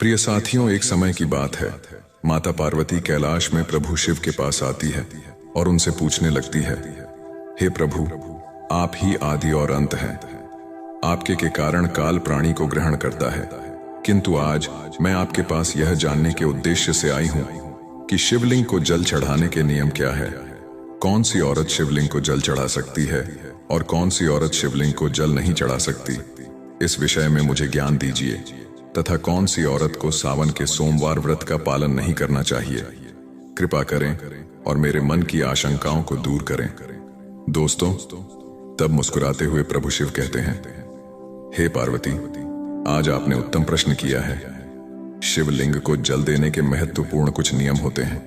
प्रिय साथियों, एक समय की बात है। माता पार्वती कैलाश में प्रभु शिव के पास आती है और उनसे पूछने लगती है, हे प्रभु, आप ही आदि और अंत हैं। आपके के कारण काल प्राणी को ग्रहण करता है, किंतु आज मैं आपके पास यह जानने के उद्देश्य से आई हूं कि शिवलिंग को जल चढ़ाने के नियम क्या है। कौन सी औरत शिवलिंग को जल चढ़ा सकती है और कौन सी औरत शिवलिंग को जल नहीं चढ़ा सकती, इस विषय में मुझे ज्ञान दीजिए। तथा कौन सी औरत को सावन के सोमवार व्रत का पालन नहीं करना चाहिए, कृपा करें और मेरे मन की आशंकाओं को दूर करें। दोस्तों, तब मुस्कुराते हुए प्रभु शिव कहते हैं, हे पार्वती, आज आपने उत्तम प्रश्न किया है। शिवलिंग को जल देने के महत्वपूर्ण कुछ नियम होते हैं।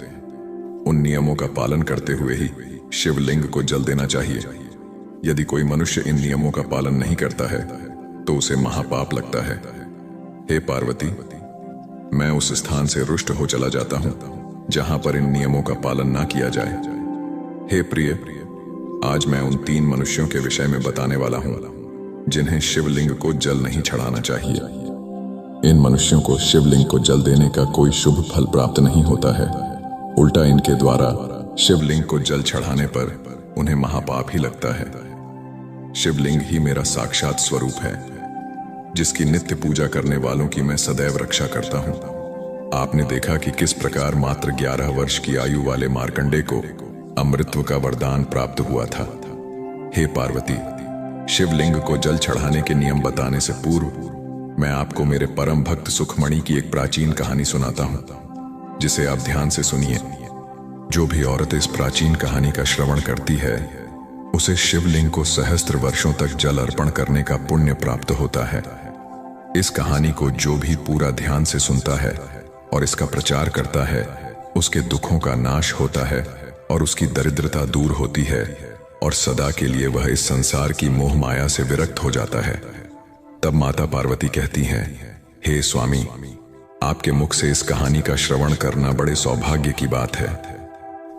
उन नियमों का पालन करते हुए ही शिवलिंग को जल देना चाहिए। यदि कोई मनुष्य इन नियमों का पालन नहीं करता है तो उसे महापाप लगता है। हे पार्वती, मैं उस स्थान से रुष्ट हो चला जाता हूं जहां पर इन नियमों का पालन ना किया जाए। हे प्रिय, आज मैं उन 3 मनुष्यों के विषय में बताने वाला हूं जिन्हें शिवलिंग को जल नहीं चढ़ाना चाहिए। इन मनुष्यों को शिवलिंग को जल देने का कोई शुभ फल प्राप्त नहीं होता है। उल्टा इनके द्वारा शिवलिंग को जल चढ़ाने पर उन्हें महापाप ही लगता है। शिवलिंग ही मेरा साक्षात स्वरूप है, जिसकी नित्य पूजा करने वालों की मैं सदैव रक्षा करता हूं। आपने देखा कि किस प्रकार मात्र 11 वर्ष की आयु वाले मार्कंडे को अमृतत्व का वरदान प्राप्त हुआ था। हे पार्वती, शिवलिंग को जल चढ़ाने के नियम बताने से पूर्व मैं आपको मेरे परम भक्त सुखमणि की एक प्राचीन कहानी सुनाता हूं, जिसे आप ध्यान से सुनिए। जो भी औरत इस प्राचीन कहानी का श्रवण करती है, उसे शिवलिंग को सहस्त्र वर्षों तक जल अर्पण करने का पुण्य प्राप्त होता है। इस कहानी को जो भी पूरा ध्यान से सुनता है और इसका प्रचार करता है, उसके दुखों का नाश होता है और उसकी दरिद्रता दूर होती है और सदा के लिए वह इस संसार की मोह माया से विरक्त हो जाता है। तब माता पार्वती कहती हैं, हे स्वामी, आपके मुख से इस कहानी का श्रवण करना बड़े सौभाग्य की बात है।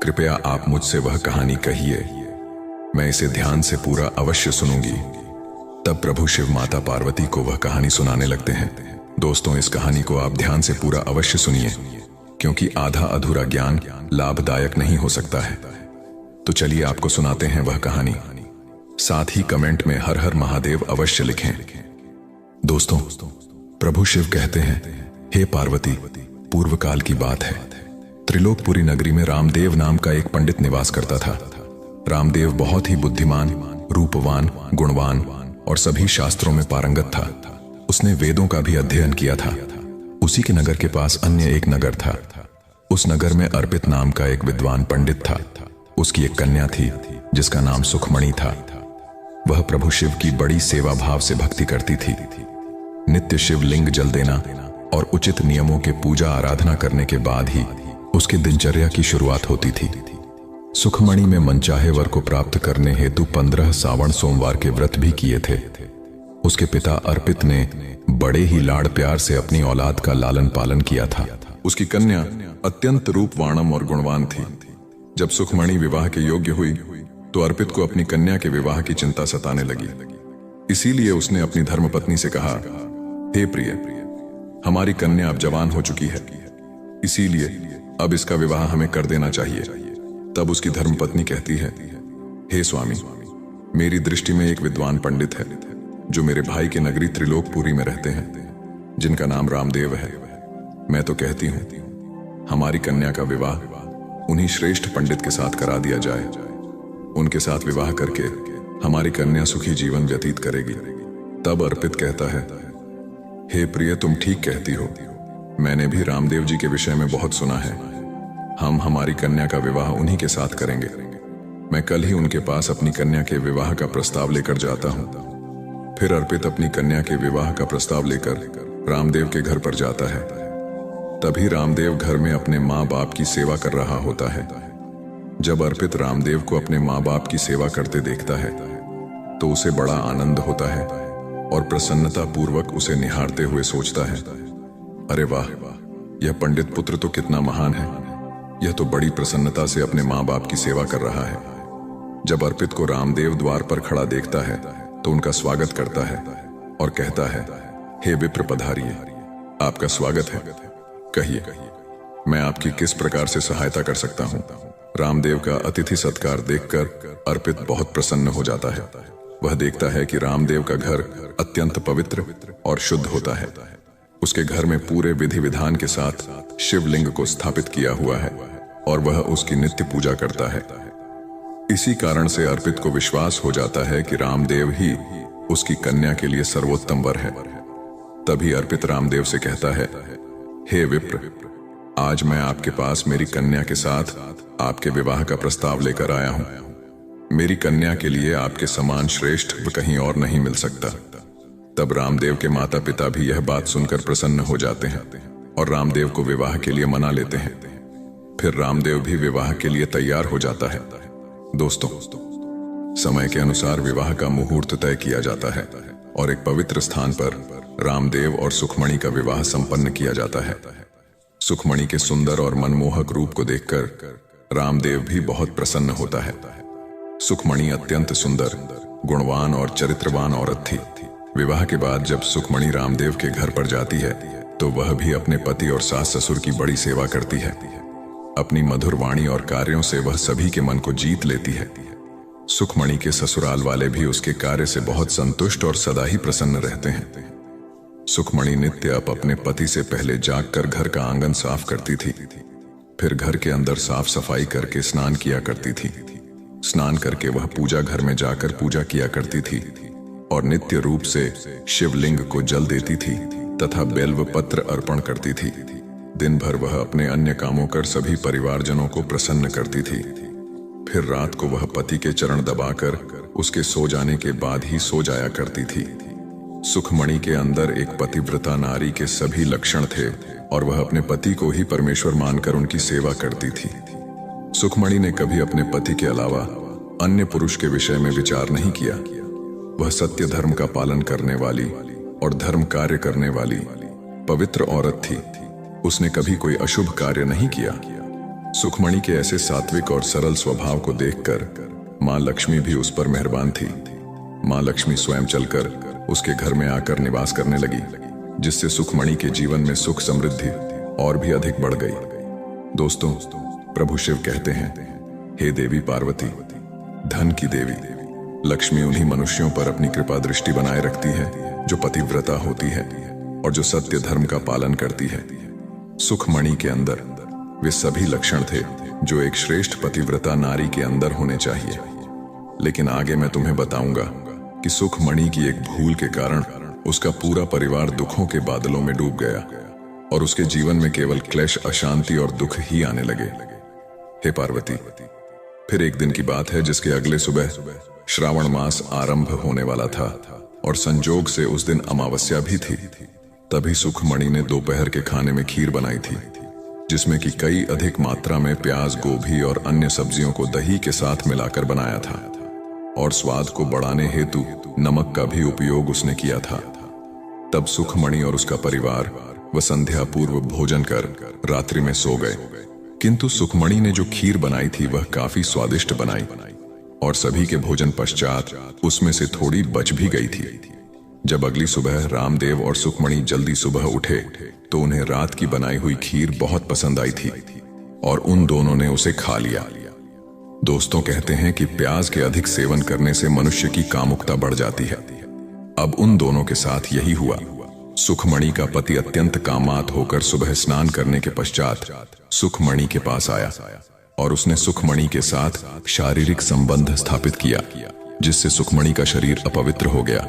कृपया आप मुझसे वह कहानी कहिए, मैं इसे ध्यान से पूरा अवश्य सुनूंगी। तब प्रभु शिव माता पार्वती को वह कहानी सुनाने लगते हैं। दोस्तों, इस कहानी को आप ध्यान से पूरा अवश्य सुनिए, क्योंकि आधा अधूरा ज्ञान लाभदायक नहीं हो सकता है। तो चलिए आपको सुनाते हैं वह कहानी। साथ ही कमेंट में हर हर महादेव अवश्य लिखें। दोस्तों, प्रभु शिव कहते हैं, हे पार्वती, पूर्व काल की बात है। त्रिलोकपुरी नगरी में रामदेव नाम का एक पंडित निवास करता था। रामदेव बहुत ही बुद्धिमान, रूपवान, गुणवान और सभी शास्त्रों में पारंगत था। उसने वेदों का भी अध्ययन किया था। उसी के नगर के पास अन्य एक नगर था। उस नगर में अर्पित नाम का एक विद्वान पंडित था। उसकी एक कन्या थी जिसका नाम सुखमणि था। वह प्रभु शिव की बड़ी सेवा भाव से भक्ति करती थी। नित्य शिवलिंग जल देना और उचित नियमों के पूजा आराधना करने के बाद ही उसकी दिनचर्या की शुरुआत होती थी। सुखमणि में मनचाहे वर को प्राप्त करने हेतु 15 सावन सोमवार के व्रत भी किए थे। उसके पिता अर्पित ने बड़े ही लाड़ प्यार से अपनी औलाद का लालन पालन किया था। उसकी कन्या अत्यंत रूपवाणम और गुणवान थी। जब सुखमणि विवाह के योग्य हुई तो अर्पित को अपनी कन्या के विवाह की चिंता सताने लगी। इसीलिए उसने अपनी धर्मपत्नी से कहा, हे प्रिय, हमारी कन्या अब जवान हो चुकी है, इसीलिए अब इसका विवाह हमें कर देना चाहिए। तब उसकी धर्मपत्नी कहती है, हे स्वामी, मेरी दृष्टि में एक विद्वान पंडित है जो मेरे भाई के नगरी त्रिलोकपुरी में रहते हैं, जिनका नाम रामदेव है। मैं तो कहती हूं हमारी कन्या का विवाह उन्हीं श्रेष्ठ पंडित के साथ करा दिया जाए। उनके साथ विवाह करके हमारी कन्या सुखी जीवन व्यतीत करेगी। तब अर्पित कहता है, हे प्रिय, तुम ठीक कहती हो। मैंने भी रामदेव जी के विषय में बहुत सुना है। हम हमारी कन्या का विवाह उन्हीं के साथ करेंगे। मैं कल ही उनके पास अपनी कन्या के विवाह का प्रस्ताव लेकर जाता हूं। फिर अर्पित अपनी कन्या के विवाह का प्रस्ताव लेकर रामदेव के घर पर जाता है। तभी रामदेव घर में अपने माँ बाप की सेवा कर रहा होता है। जब अर्पित रामदेव को अपने माँ बाप की सेवा करते देखता है तो उसे बड़ा आनंद होता है और प्रसन्नता पूर्वक उसे निहारते हुए सोचता है, अरे वाह, यह पंडित पुत्र तो कितना महान है। यह तो बड़ी प्रसन्नता से अपने माँ बाप की सेवा कर रहा है। जब अर्पित को रामदेव द्वार पर खड़ा देखता है तो उनका स्वागत करता है और कहता है, हे विप्र, पधारिए। आपका स्वागत है। कहिए, मैं आपकी किस प्रकार से सहायता कर सकता हूँ? रामदेव का अतिथि सत्कार देखकर अर्पित बहुत प्रसन्न हो जाता है। वह देखता है कि रामदेव का घर अत्यंत पवित्र और शुद्ध होता है। उसके घर में पूरे विधि विधान के साथ शिवलिंग को स्थापित किया हुआ है और वह उसकी नित्य पूजा करता है। इसी कारण से अर्पित को विश्वास हो जाता है कि रामदेव ही उसकी कन्या के लिए सर्वोत्तम वर है। तभी अर्पित रामदेव से कहता है, हे विप्र, आज मैं आपके पास मेरी कन्या के साथ आपके विवाह का प्रस्ताव लेकर आया हूं। मेरी कन्या के लिए आपके समान श्रेष्ठ कहीं और नहीं मिल सकता। तब रामदेव के माता पिता भी यह बात सुनकर प्रसन्न हो जाते हैं और रामदेव को विवाह के लिए मना लेते हैं। फिर रामदेव भी विवाह के लिए तैयार हो जाता है। दोस्तों, समय के अनुसार विवाह का मुहूर्त तय किया जाता है और एक पवित्र स्थान पर रामदेव और सुखमणि का विवाह संपन्न किया जाता है। सुखमणि के सुंदर और मनमोहक रूप को देखकर रामदेव भी बहुत प्रसन्न होता है। सुखमणि अत्यंत सुंदर, गुणवान और चरित्रवान औरत थी। विवाह के बाद जब सुखमणि रामदेव के घर पर जाती है तो वह भी अपने पति और सास ससुर की बड़ी सेवा करती है। अपनी मधुर वाणी और कार्यों से वह सभी के मन को जीत लेती है। सुखमणि के ससुराल वाले भी उसके कार्य से बहुत संतुष्ट और सदा ही प्रसन्न रहते हैं। सुखमणि नित्य अपने पति से पहले जागकर घर का आंगन साफ करती थी। फिर घर के अंदर साफ सफाई करके स्नान किया करती थी। स्नान करके वह पूजा घर में जाकर पूजा किया करती थी और नित्य रूप से शिवलिंग को जल देती थी तथा बेल्व पत्र अर्पण करती थी। दिन भर वह अपने अन्य कामों कर सभी परिवारजनों को प्रसन्न करती थी। फिर रात को वह पति के चरण दबाकर उसके सो जाने के बाद ही सो जाया करती थी। सुखमणि के अंदर एक पतिव्रता नारी के सभी लक्षण थे और वह अपने पति को ही परमेश्वर मानकर उनकी सेवा करती थी। सुखमणि ने कभी अपने पति के अलावा अन्य पुरुष के विषय में विचार नहीं किया। वह सत्य धर्म का पालन करने वाली और धर्म कार्य करने वाली पवित्र औरत थी। उसने कभी कोई अशुभ कार्य नहीं किया। सुखमणि के ऐसे सात्विक और सरल स्वभाव को देखकर मां लक्ष्मी भी उस पर मेहरबान थी। मां लक्ष्मी स्वयं चलकर उसके घर में आकर निवास करने लगी, जिससे सुखमणि के जीवन में सुख समृद्धि और भी अधिक बढ़ गई। दोस्तों, प्रभु शिव कहते हैं, हे देवी पार्वती, धन की देवी लक्ष्मी उन्हीं मनुष्यों पर अपनी कृपा दृष्टि बनाए रखती है जो पतिव्रता होती है और जो सत्य धर्म का पालन करती है। सुखमणि के अंदर वे सभी लक्षण थे जो एक श्रेष्ठ पतिव्रता नारी के अंदर होने चाहिए। लेकिन आगे मैं तुम्हें बताऊंगा कि सुखमणि की एक भूल के कारण उसका पूरा परिवार दुखों के बादलों में डूब गया और उसके जीवन में केवल क्लेश, अशांति और दुख ही आने लगे। हे पार्वती, फिर एक दिन की बात है जिसके अगले सुबह श्रावण मास आरंभ होने वाला था और संजोग से उस दिन अमावस्या भी थी। तभी सुखमणि ने दोपहर के खाने में खीर बनाई थी, जिसमें कि कई अधिक मात्रा में प्याज, गोभी और अन्य सब्जियों को दही के साथ मिलाकर बनाया था और स्वाद को बढ़ाने हेतु नमक का भी उपयोग उसने किया था। तब सुखमणि और उसका परिवार वह संध्या पूर्व भोजन कर रात्रि में सो गए। किंतु सुखमणि ने जो खीर बनाई थी वह काफी स्वादिष्ट बनाई और सभी के भोजन पश्चात उसमें से थोड़ी बच भी गई थी। जब अगली सुबह रामदेव और सुखमणि जल्दी सुबह उठे तो उन्हें रात की बनाई हुई खीर बहुत पसंद आई थी और उन दोनों ने उसे खा लिया। दोस्तों, कहते हैं कि प्याज के अधिक सेवन करने से मनुष्य की कामुकता बढ़ जाती है। अब उन दोनों के साथ यही हुआ। सुखमणि का पति अत्यंत कामात होकर सुबह स्नान करने के पश्चात सुखमणि के पास आया और उसने सुखमणि के साथ शारीरिक संबंध स्थापित किया, जिससे सुखमणि का शरीर अपवित्र हो गया।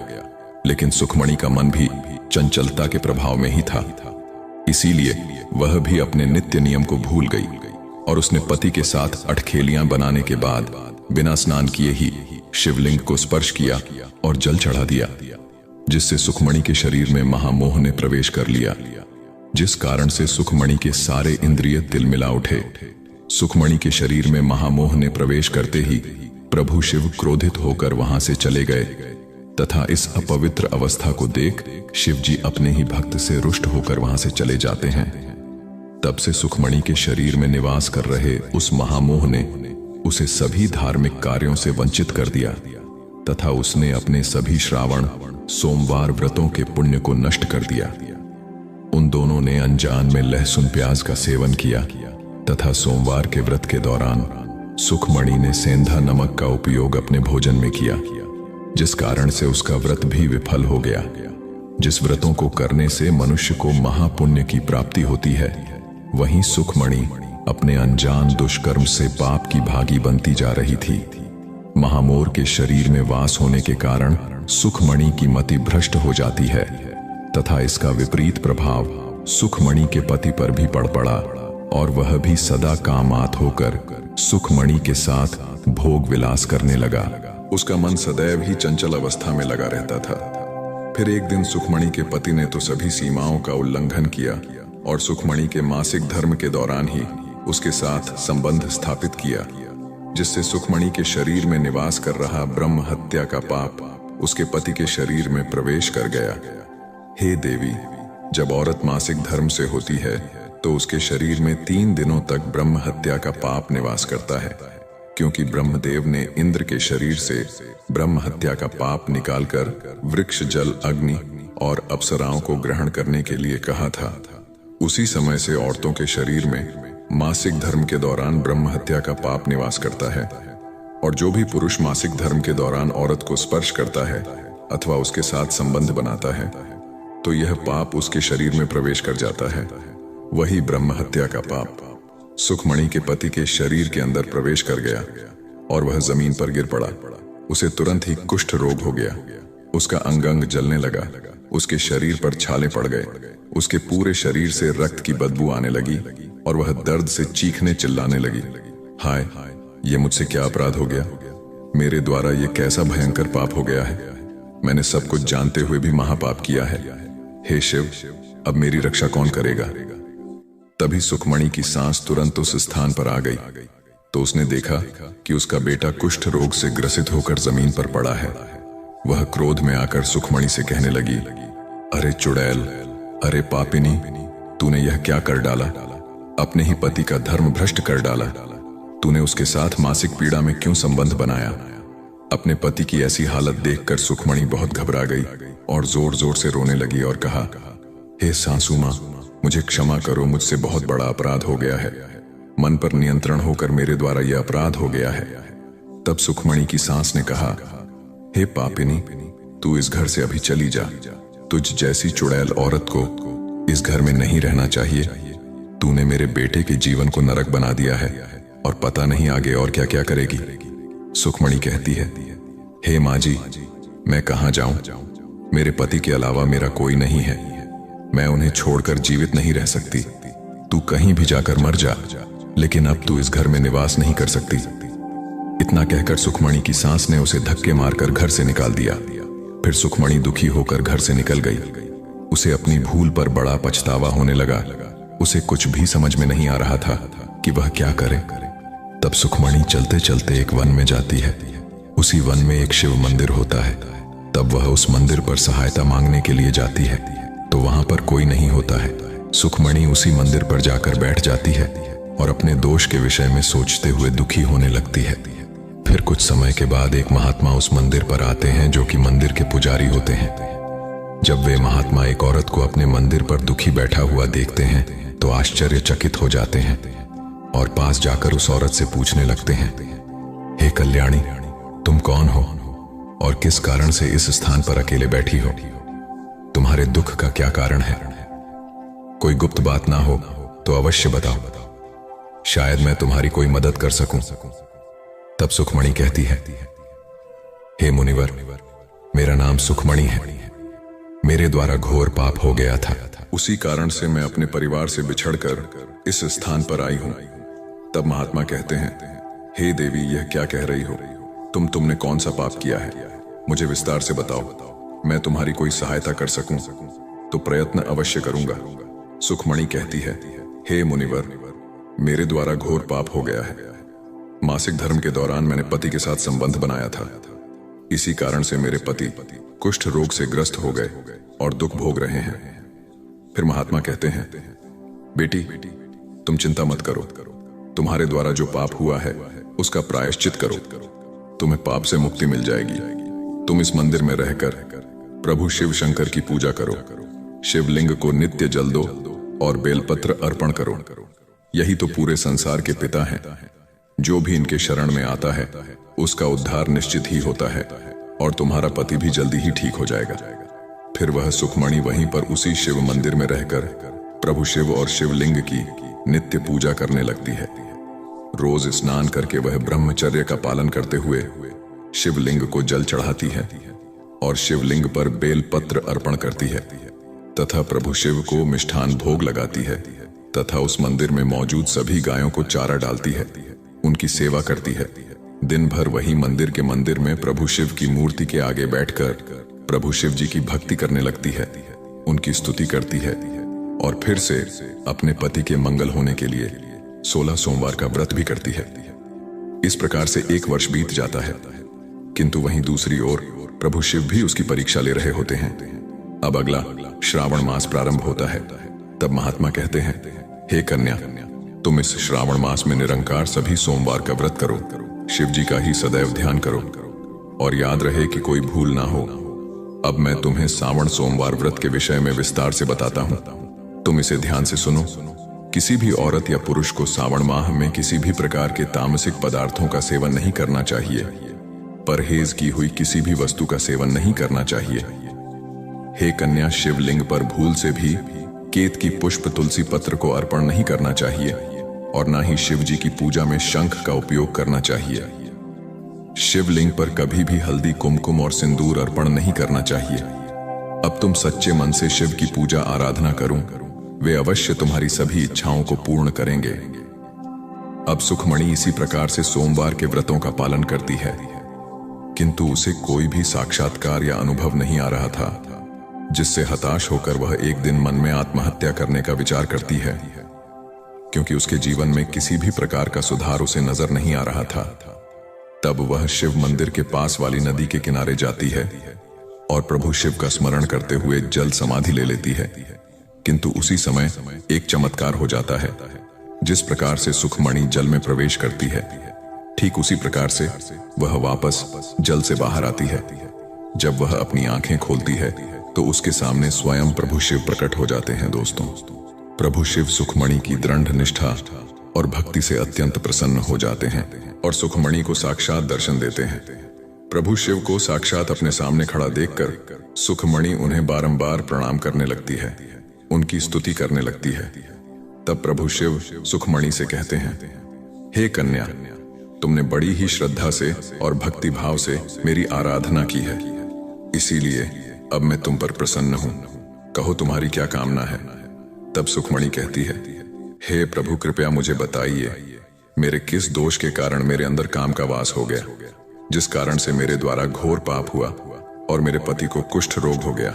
लेकिन सुखमणि का मन भी चंचलता के प्रभाव में ही था, इसीलिए वह भी अपने नित्य नियम को भूल गई और उसने पति के साथ अठखेलियां बनाने के बाद बिना स्नान किए ही शिवलिंग को स्पर्श किया और जल चढ़ा दिया, जिससे सुखमणि के शरीर में महामोह ने प्रवेश कर लिया, जिस कारण से सुखमणि के सारे इंद्रिय तिलमिला उठे। सुखमणि के शरीर में महामोह ने प्रवेश करते ही प्रभु शिव क्रोधित होकर वहां से चले गए तथा इस अपवित्र अवस्था को देख शिव जी अपने ही भक्त से रुष्ट होकर वहां से चले जाते हैं। तब से सुखमणि के शरीर में निवास कर रहे उस महामोह ने उसे सभी धार्मिक कार्यों से वंचित कर दिया तथा उसने अपने सभी श्रावण सोमवार व्रतों के पुण्य को नष्ट कर दिया। उन दोनों ने अनजान में लहसुन प्याज का सेवन किया तथा सोमवार के व्रत के दौरान सुखमणि ने सेंधा नमक का उपयोग अपने भोजन में किया, जिस कारण से उसका व्रत भी विफल हो गया। जिस व्रतों को करने से मनुष्य को महापुण्य की प्राप्ति होती है, वहीं सुखमणि अपने अनजान दुष्कर्म से पाप की भागी बनती जा रही थी। महामोर के शरीर में वास होने के कारण सुखमणि की मति भ्रष्ट हो जाती है तथा इसका विपरीत प्रभाव सुखमणि के पति पर भी पड़ पड़ा और वह भी सदा कामात होकर सुखमणि के साथ भोग विलास करने लगा। उसका मन सदैव ही चंचल अवस्था में लगा रहता था। फिर एक दिन सुखमणि के पति ने तो सभी सीमाओं का उल्लंघन किया और सुखमणि के मासिक धर्म के दौरान ही उसके साथ संबंध स्थापित किया, जिससे सुखमणि के शरीर में निवास कर रहा ब्रह्म हत्या का पाप उसके पति के शरीर में प्रवेश कर गया। हे देवी, जब औरत मासिक धर्म से होती है तो उसके शरीर में 3 दिनों तक ब्रह्म हत्या का पाप निवास करता है, क्योंकि ब्रह्मदेव ने इंद्र के शरीर से ब्रह्म हत्या का पाप निकालकर वृक्ष, जल, अग्नि और अप्सराओं को ग्रहण करने के लिए कहा था। उसी समय से औरतों के शरीर में मासिक धर्म के दौरान ब्रह्म हत्या का पाप निवास करता है, और जो भी पुरुष मासिक धर्म के दौरान औरत को स्पर्श करता है अथवा उसके साथ संबंध बनाता है तो यह पाप उसके शरीर में प्रवेश कर जाता है। वही ब्रह्म हत्या का पाप सुखमणि के पति के शरीर के अंदर प्रवेश कर गया और वह जमीन पर गिर पड़ा। उसे तुरंत ही कुष्ठ रोग हो गया। उसका अंग अंग जलने लगा, उसके शरीर पर छाले पड़ गए, उसके पूरे शरीर से रक्त की बदबू आने लगी और वह दर्द से चीखने चिल्लाने लगी। हाय, ये मुझसे क्या अपराध हो गया? मेरे द्वारा ये कैसा भयंकर पाप हो गया है? मैंने सब कुछ जानते हुए भी महापाप किया है। हे शिव, अब मेरी रक्षा कौन करेगा? तभी सुखमणि की सांस तुरंत उस स्थान पर आ गई तो उसने देखा कि उसका बेटा कुष्ठ रोग से ग्रसित होकर जमीन पर पड़ा है। वह क्रोध में आकर सुखमणि से कहने लगी, अरे चुड़ैल, अरे पापिनी, तूने यह क्या कर डाला? अपने ही पति का धर्म भ्रष्ट कर डाला। तूने उसके साथ मासिक पीड़ा में क्यों संबंध बनाया? अपने पति की ऐसी हालत देखकर सुखमणि बहुत घबरा गई और जोर जोर से रोने लगी और कहा, हे सासू मां, मुझे क्षमा करो, मुझसे बहुत बड़ा अपराध हो गया है। मन पर नियंत्रण होकर मेरे द्वारा यह अपराध हो गया है। तब सुखमणि की सांस ने कहा, हे पापिनी, तू इस घर से अभी चली जा। तुझ जैसी चुड़ैल औरत को इस घर में नहीं रहना चाहिए। तूने मेरे बेटे के जीवन को नरक बना दिया है और पता नहीं आगे और क्या क्या करेगी। सुखमणि कहती है, हे माँ जी, मैं कहाँ जाऊं? मेरे पति के अलावा मेरा कोई नहीं है। मैं उन्हें छोड़कर जीवित नहीं रह सकती। तू कहीं भी जाकर मर जा, लेकिन अब तू इस घर में निवास नहीं कर सकती। इतना कहकर सुखमणि की सांस ने उसे धक्के मारकर घर से निकाल दिया। फिर सुखमणि दुखी होकर घर से निकल गई। उसे अपनी भूल पर बड़ा पछतावा होने लगा। उसे कुछ भी समझ में नहीं आ रहा था कि वह क्या करे। तब सुखमणि चलते चलते एक वन में जाती है। उसी वन में एक शिव मंदिर होता है। तब वह उस मंदिर पर सहायता मांगने के लिए जाती है तो वहां पर कोई नहीं होता है। सुखमणि उसी मंदिर पर जाकर बैठ जाती है और अपने दोष के विषय में सोचते हुए दुखी होने लगती है। फिर कुछ समय के बाद एक महात्मा उस मंदिर पर आते हैं जो कि मंदिर के पुजारी होते हैं। जब वे महात्मा एक औरत को अपने मंदिर पर दुखी बैठा हुआ देखते हैं तो आश्चर्यचकित हो जाते हैं और पास जाकर उस औरत से पूछने लगते हैं, हे कल्याणी, तुम कौन हो और किस कारण से इस स्थान पर अकेले बैठी हो? तुम्हारे दुख का क्या कारण है? कोई गुप्त बात ना हो तो अवश्य बताओ, शायद मैं तुम्हारी कोई मदद कर सकूं। तब सुखमणि कहती है, हे मुनिवर, मेरा नाम सुखमणि है। मेरे द्वारा घोर पाप हो गया था। उसी कारण से मैं अपने परिवार से बिछड़कर इस स्थान पर आई हूं। तब महात्मा कहते हैं, हे देवी, यह क्या कह रही हो? तुमने कौन सा पाप किया है? मुझे विस्तार से बताओ। मैं तुम्हारी कोई सहायता कर सकूं तो प्रयत्न अवश्य करूंगा। सुखमणि कहती है, हे मुनिवर, मेरे द्वारा घोर पाप हो गया है। मासिक धर्म के दौरान मैंने पति के साथ संबंध बनाया था। इसी कारण से मेरे पति कुष्ठ रोग से ग्रस्त हो गए और दुख भोग रहे हैं। फिर महात्मा कहते हैं, बेटी, तुम चिंता मत करो। तुम्हारे द्वारा जो पाप हुआ है उसका प्रायश्चित करो। तुम्हें पाप से मुक्ति मिल जाएगी। तुम इस मंदिर में रहकर प्रभु शिव शंकर की पूजा करो शिवलिंग को नित्य जल दो और बेलपत्र अर्पण करो। यही तो पूरे संसार के पिता हैं। जो भी इनके शरण में आता है उसका उद्धार निश्चित ही होता है और तुम्हारा पति भी जल्दी ही ठीक हो जाएगा। फिर वह सुखमणि वहीं पर उसी शिव मंदिर में रहकर प्रभु शिव और शिवलिंग की नित्य पूजा करने लगती है। रोज स्नान करके वह ब्रह्मचर्य का पालन करते हुए शिवलिंग को जल चढ़ाती है और शिवलिंग पर बेलपत्र अर्पण करती है तथा प्रभु शिव को मिष्ठान भोग लगाती है तथा उस मंदिर में मौजूद सभी गायों को चारा डालती है, उनकी सेवा करती है। दिन भर वही मंदिर में प्रभु शिव की मूर्ति के आगे बैठकर प्रभु शिव जी की भक्ति करने लगती है, उनकी स्तुति करती है और फिर से अपने पति के मंगल होने के लिए 16 सोमवार का व्रत भी करती है। इस प्रकार से 1 वर्ष बीत जाता है, किंतु वहीं दूसरी ओर प्रभु शिव भी उसकी परीक्षा ले रहे होते हैं। अब अगला श्रावण मास प्रारंभ होता है। तब महात्मा कहते हैं, हे कन्या, तुम इस श्रावण मास में निरंकार सभी सोमवार का व्रत करो, शिव जी का ही सदैव ध्यान करो और याद रहे कि कोई भूल ना हो। अब मैं तुम्हें श्रावण सोमवार व्रत के विषय में विस्तार से बताता हूँ, तुम इसे ध्यान से सुनो। किसी भी औरत या पुरुष को श्रावण माह में किसी भी प्रकार के तामसिक पदार्थों का सेवन नहीं करना चाहिए। परहेज की हुई किसी भी वस्तु का सेवन नहीं करना चाहिए। हे कन्या, शिवलिंग पर भूल से भी केत की पुष्प तुलसी पत्र को अर्पण नहीं करना चाहिए और ना ही शिव जी की पूजा में शंख का उपयोग करना चाहिए। शिवलिंग पर कभी भी हल्दी, कुमकुम और सिंदूर अर्पण नहीं करना चाहिए। अब तुम सच्चे मन से शिव की पूजा आराधना करो, वे अवश्य तुम्हारी सभी इच्छाओं को पूर्ण करेंगे। अब सुखमणि इसी प्रकार से सोमवार के व्रतों का पालन करती है, किंतु उसे कोई भी साक्षात्कार या अनुभव नहीं आ रहा था, जिससे हताश होकर वह एक दिन मन में आत्महत्या करने का विचार करती है, क्योंकि उसके जीवन में किसी भी प्रकार का सुधार उसे नजर नहीं आ रहा था। तब वह शिव मंदिर के पास वाली नदी के किनारे जाती है और प्रभु शिव का स्मरण करते हुए जल समाधि ले लेती है। किंतु उसी समय एक चमत्कार हो जाता है। जिस प्रकार से सुखमणि जल में प्रवेश करती है, ठीक उसी प्रकार से वह वापस जल से बाहर आती है। जब वह अपनी आंखें खोलती है तो उसके सामने स्वयं प्रभु शिव प्रकट हो जाते हैं। दोस्तों, प्रभु शिव सुखमणि की दृढ़ निष्ठा और भक्ति से अत्यंत प्रसन्न हो जाते हैं और सुखमणि को साक्षात दर्शन देते हैं। प्रभु शिव को साक्षात अपने सामने खड़ा देखकर सुखमणि उन्हें बारंबार प्रणाम करने लगती है, उनकी स्तुति करने लगती है। तब प्रभु शिव सुखमणि से कहते हैं, हे कन्या, तुमने बड़ी ही श्रद्धा से और भक्ति भाव से मेरी आराधना की है, इसीलिए अब मैं तुम पर प्रसन्न हूं। कहो तुम्हारी क्या कामना है। तब सुखमणि कहती है, हे प्रभु, कृपया मुझे बताइए, मेरे किस दोष के कारण मेरे अंदर काम का वास हो गया, जिस कारण से मेरे द्वारा घोर पाप हुआ और मेरे पति को कुष्ठ रोग हो गया।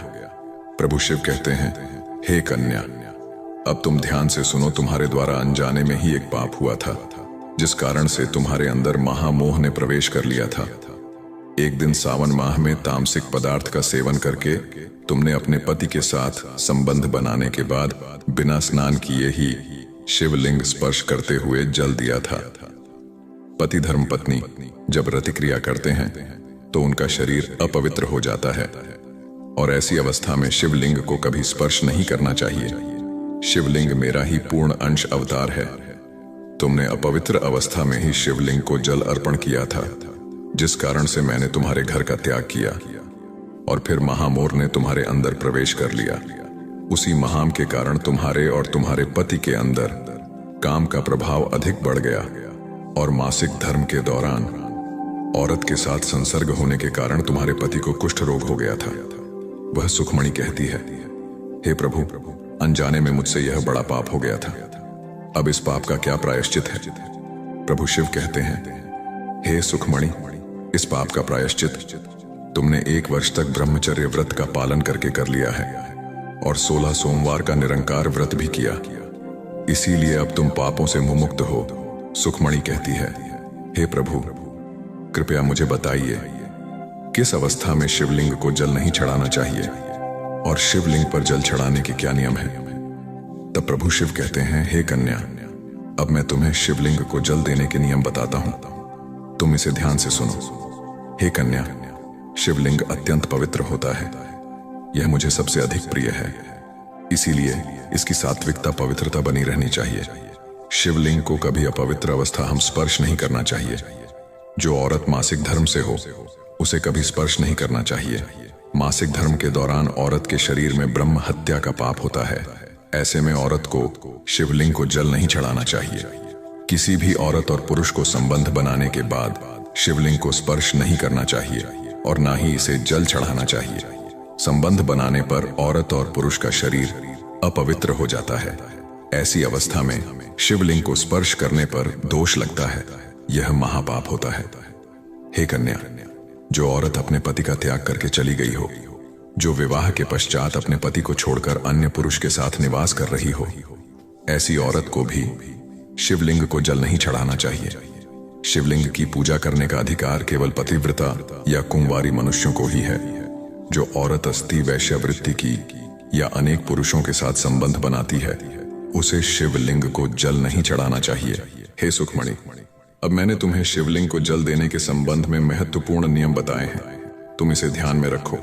प्रभु शिव कहते हैं, हे कन्या, अब तुम ध्यान से सुनो। तुम्हारे द्वारा अनजाने में ही एक पाप हुआ था, जिस कारण से तुम्हारे अंदर महामोह ने प्रवेश कर लिया था। एक दिन सावन माह में तामसिक पदार्थ का सेवन करके तुमने अपने पति के साथ संबंध बनाने के बाद बिना स्नान किए ही शिवलिंग स्पर्श करते हुए जल दिया था। पति धर्म पत्नी जब रतिक्रिया करते हैं तो उनका शरीर अपवित्र हो जाता है और ऐसी अवस्था में शिवलिंग को कभी स्पर्श नहीं करना चाहिए। शिवलिंग मेरा ही पूर्ण अंश अवतार है। तुमने अपवित्र अवस्था में ही शिवलिंग को जल अर्पण किया था, जिस कारण से मैंने तुम्हारे घर का त्याग किया और फिर महामोर ने तुम्हारे अंदर प्रवेश कर लिया। उसी महाम के कारण तुम्हारे और तुम्हारे पति के अंदर काम का प्रभाव अधिक बढ़ गया और मासिक धर्म के दौरान औरत के साथ संसर्ग होने के कारण तुम्हारे पति को कुष्ठ रोग हो गया था। वह सुखमणि कहती है, हे प्रभु, अनजाने में मुझसे यह बड़ा पाप हो गया था, अब इस पाप का क्या प्रायश्चित है। प्रभु शिव कहते हैं, हे सुखमणि, इस पाप का प्रायश्चित तुमने 1 वर्ष तक ब्रह्मचर्य व्रत का पालन करके कर लिया है और 16 सोमवार का निरंकार व्रत भी किया, इसीलिए अब तुम पापों से मुमुक्त हो। सुखमणि कहती है, हे प्रभु, कृपया मुझे बताइए, किस अवस्था में शिवलिंग को जल नहीं चढ़ाना चाहिए और शिवलिंग पर जल चढ़ाने के क्या नियम है। तब प्रभु शिव कहते हैं, हे कन्या, अब मैं तुम्हें शिवलिंग को जल देने के नियम बताता हूं, तुम इसे ध्यान से सुनो। हे कन्या, शिवलिंग अत्यंत पवित्र होता है, यह मुझे सबसे अधिक प्रिय है। इसीलिए इसकी सात्विकता पवित्रता बनी रहनी चाहिए। शिवलिंग को कभी अपवित्र अवस्था हम स्पर्श नहीं करना चाहिए। जो औरत मासिक धर्म से हो उसे कभी स्पर्श नहीं करना चाहिए। मासिक धर्म के दौरान औरत के शरीर में ब्रह्म हत्या का पाप होता है। ऐसे में औरत को शिवलिंग को जल नहीं चढ़ाना चाहिए। किसी भी औरत और पुरुष को संबंध बनाने के बाद शिवलिंग को स्पर्श नहीं करना चाहिए और ना ही इसे जल चढ़ाना चाहिए। संबंध बनाने पर औरत और पुरुष का शरीर अपवित्र हो जाता है। ऐसी अवस्था में शिवलिंग को स्पर्श करने पर दोष लगता है। यह महापाप होता है। हे कन्या, जो औरत अपने पति का त्याग करके चली गई हो, जो विवाह के पश्चात अपने पति को छोड़कर अन्य पुरुष के साथ निवास कर रही हो, ऐसी औरत को भी शिवलिंग को जल नहीं चढ़ाना चाहिए। शिवलिंग की पूजा करने का अधिकार केवल पतिव्रता या कुंवारी मनुष्यों को ही है। जो औरत अस्थि वैश्यावृत्ति की या अनेक पुरुषों के साथ संबंध बनाती है, उसे शिवलिंग को जल नहीं चढ़ाना चाहिए। हे सुखमणि, अब मैंने तुम्हें शिवलिंग को जल देने के संबंध में महत्वपूर्ण नियम बताए हैं, तुम इसे ध्यान में रखो।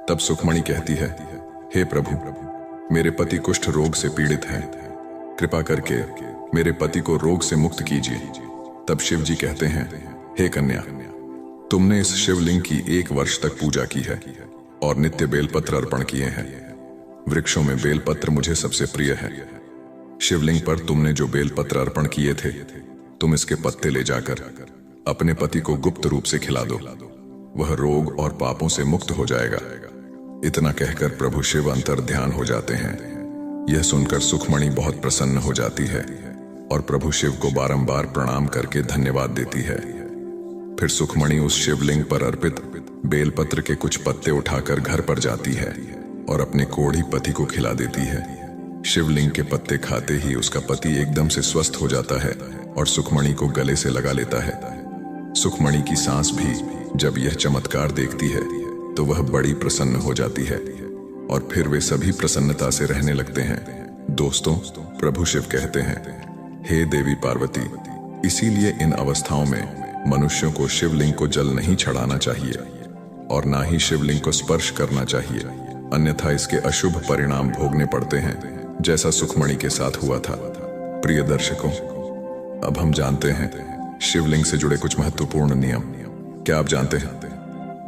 तब सुखमणि कहती है, हे प्रभु, मेरे पति कुष्ठ रोग से पीड़ित हैं, कृपा करके मेरे पति को रोग से मुक्त कीजिए। तब शिव जी कहते हैं, हे कन्या, तुमने इस शिवलिंग की 1 वर्ष तक पूजा की है और नित्य बेलपत्र अर्पण किए हैं। वृक्षों में बेलपत्र मुझे सबसे प्रिय है। शिवलिंग पर तुमने जो बेलपत्र अर्पण किए थे, तुम इसके पत्ते ले जाकर अपने पति को गुप्त रूप से खिला दो, वह रोग और पापों से मुक्त हो जाएगा। इतना कहकर प्रभु शिव अंतर ध्यान हो जाते हैं। यह सुनकर सुखमणि बहुत प्रसन्न हो जाती है और प्रभु शिव को बारंबार प्रणाम करके धन्यवाद देती है। फिर सुखमणि उस शिवलिंग पर अर्पित बेलपत्र के कुछ पत्ते उठाकर घर पर जाती है और अपने कोढ़ी पति को खिला देती है। शिवलिंग के पत्ते खाते ही उसका पति एकदम से स्वस्थ हो जाता है और सुखमणि को गले से लगा लेता है। सुखमणि की सांस भी जब यह चमत्कार देखती है तो वह बड़ी प्रसन्न हो जाती है और फिर वे सभी प्रसन्नता से रहने लगते हैं। दोस्तों, प्रभु शिव कहते हैं, हे देवी पार्वती, इसीलिए इन अवस्थाओं में मनुष्यों को शिवलिंग को जल नहीं चढ़ाना चाहिए और ना ही शिवलिंग को स्पर्श करना चाहिए, अन्यथा इसके अशुभ परिणाम भोगने पड़ते हैं, जैसा सुखमणि के साथ हुआ था। प्रिय दर्शकों, अब हम जानते हैं शिवलिंग से जुड़े कुछ महत्वपूर्ण नियम। क्या आप जानते हैं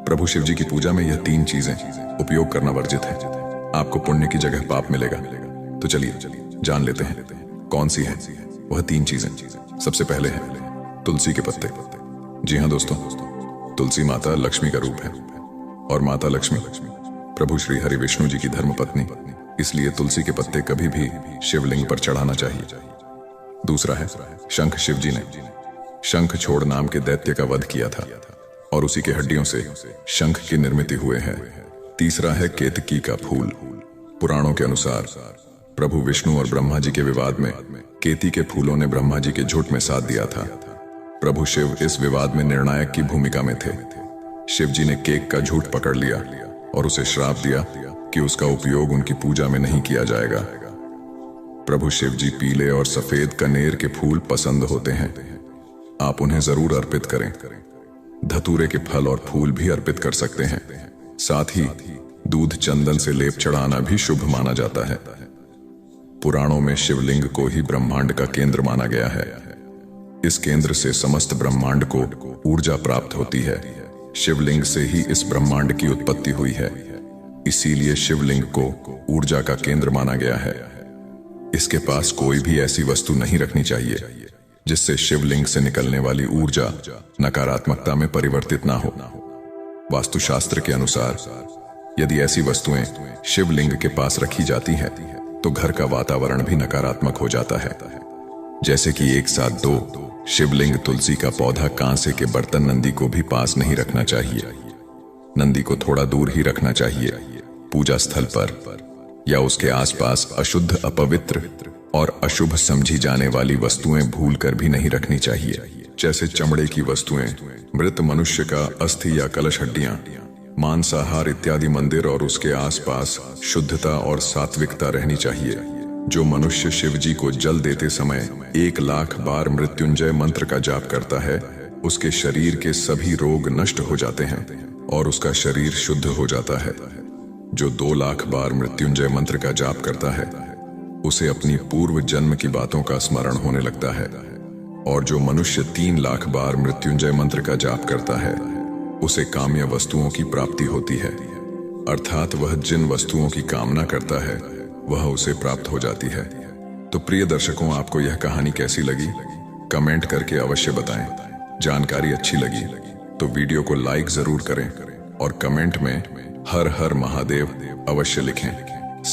प्रभु शिव जी की पूजा में यह 3 चीजें उपयोग करना वर्जित है। आपको पुण्य की जगह पाप मिलेगा। तो चलिए जान लेते हैं कौन सी है वह 3 चीजें। सबसे पहले है तुलसी के पत्ते। जी हाँ दोस्तों, तुलसी माता लक्ष्मी का रूप है और माता लक्ष्मी प्रभु श्री हरि विष्णु जी की धर्मपत्नी, इसलिए तुलसी के पत्ते कभी भी शिवलिंग पर चढ़ाना चाहिए। दूसरा है शंख। शिव जी ने शंख छोड़ नाम के दैत्य का वध किया था और उसी के हड्डियों से शंख की निर्मित हुए हैं। तीसरा है केतकी का फूल। पुराणों के अनुसार प्रभु विष्णु और ब्रह्मा जी के विवाद में केती के फूलों ने ब्रह्मा जी के झूठ में साथ दिया था। प्रभु शिव इस विवाद में निर्णायक की भूमिका में थे। शिव जी ने केक का झूठ पकड़ लिया और उसे श्राप दिया कि उसका उपयोग उनकी पूजा में नहीं किया जाएगा। प्रभु शिव जी पीले और सफेद कनेर के फूल पसंद होते हैं, आप उन्हें जरूर अर्पित करें। धतूरे के फल और फूल भी अर्पित कर सकते हैं। साथ ही दूध चंदन से लेप चढ़ाना भी शुभ माना जाता है। पुराणों में शिवलिंग को ही ब्रह्मांड का केंद्र माना गया है। इस केंद्र से समस्त ब्रह्मांड को ऊर्जा प्राप्त होती है। शिवलिंग से ही इस ब्रह्मांड की उत्पत्ति हुई है, इसीलिए शिवलिंग को ऊर्जा का केंद्र माना गया है। इसके पास कोई भी ऐसी वस्तु नहीं रखनी चाहिए जिससे शिवलिंग से निकलने वाली ऊर्जा नकारात्मकता में परिवर्तित ना हो। वास्तुशास्त्र के अनुसार यदि ऐसी वस्तुएं शिवलिंग के पास रखी जाती हैं तो घर का वातावरण भी नकारात्मक हो जाता है। जैसे कि एक साथ 2 शिवलिंग, तुलसी का पौधा, कांसे के बर्तन, नंदी को भी पास नहीं रखना चाहिए। नंदी को थोड़ा दूर ही रखना चाहिए। पूजा स्थल पर या उसके आसपास अशुद्ध, अपवित्र और अशुभ समझी जाने वाली वस्तुएं भूलकर भी नहीं रखनी चाहिए, जैसे चमड़े की वस्तुएं, मृत मनुष्य का अस्थि या कलश हड्डियां, मांसाहार इत्यादि। मंदिर और उसके आसपास शुद्धता और सात्विकता रहनी चाहिए। जो मनुष्य शिव जी को जल देते समय 1,00,000 बार मृत्युंजय मंत्र का जाप करता है, उसके शरीर के सभी रोग नष्ट हो जाते हैं और उसका शरीर शुद्ध हो जाता है। जो 2 लाख बार मृत्युंजय मंत्र का जाप करता है उसे अपनी पूर्व जन्म की बातों का स्मरण होने लगता है, और जो मनुष्य 3 लाख बार मृत्युंजय मंत्र का जाप करता है उसे काम्य वस्तुओं की प्राप्ति होती है, अर्थात वह जिन वस्तुओं की कामना करता है वह उसे प्राप्त हो जाती है। तो प्रिय दर्शकों, आपको यह कहानी कैसी लगी कमेंट करके अवश्य बताएं। जानकारी अच्छी लगी तो वीडियो को लाइक जरूर करें और कमेंट में हर हर महादेव अवश्य लिखें।